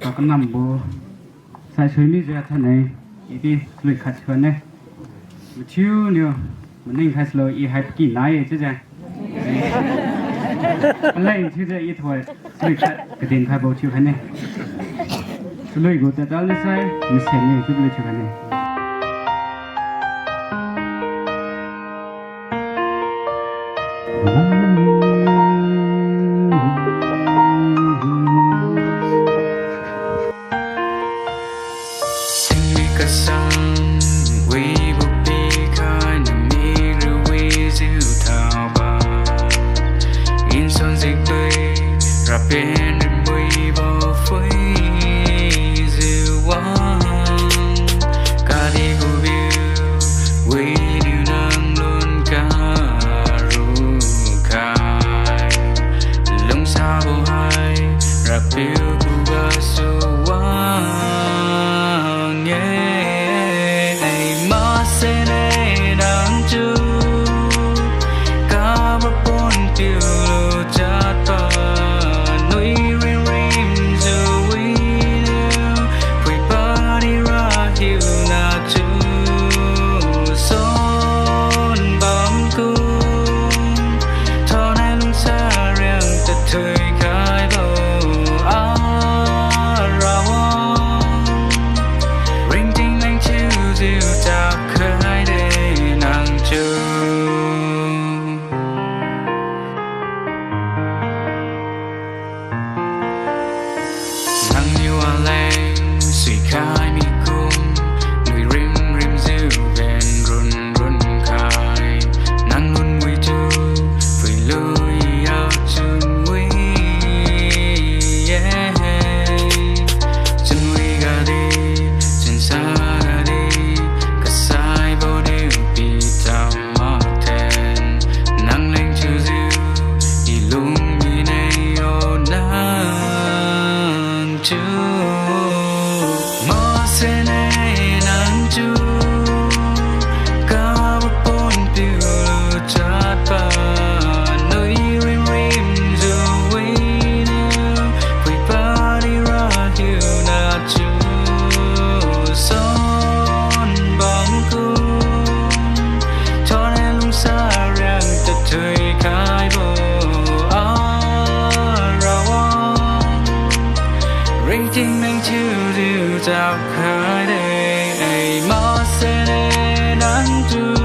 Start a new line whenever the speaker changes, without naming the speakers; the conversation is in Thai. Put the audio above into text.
ก็กำนำบูใส่ช่วยนี่จะท่านไหนอีที่ลุยขัดเชิญเนี่ยมาชิวเนี่ยมันนิ่งใครสโลอีให้กินไหนใช่ไหมอะไรที่จะอีถอยลุยขัดกระดิ่งใครบูชิวให้เนี่ยลุยกูแต่ตอนนี้ใส่มีเสียงเนี่ยที่ลุยชิวให้เนี่ย
Ring nang chiu diu chào khơi đây ai mò se nang chu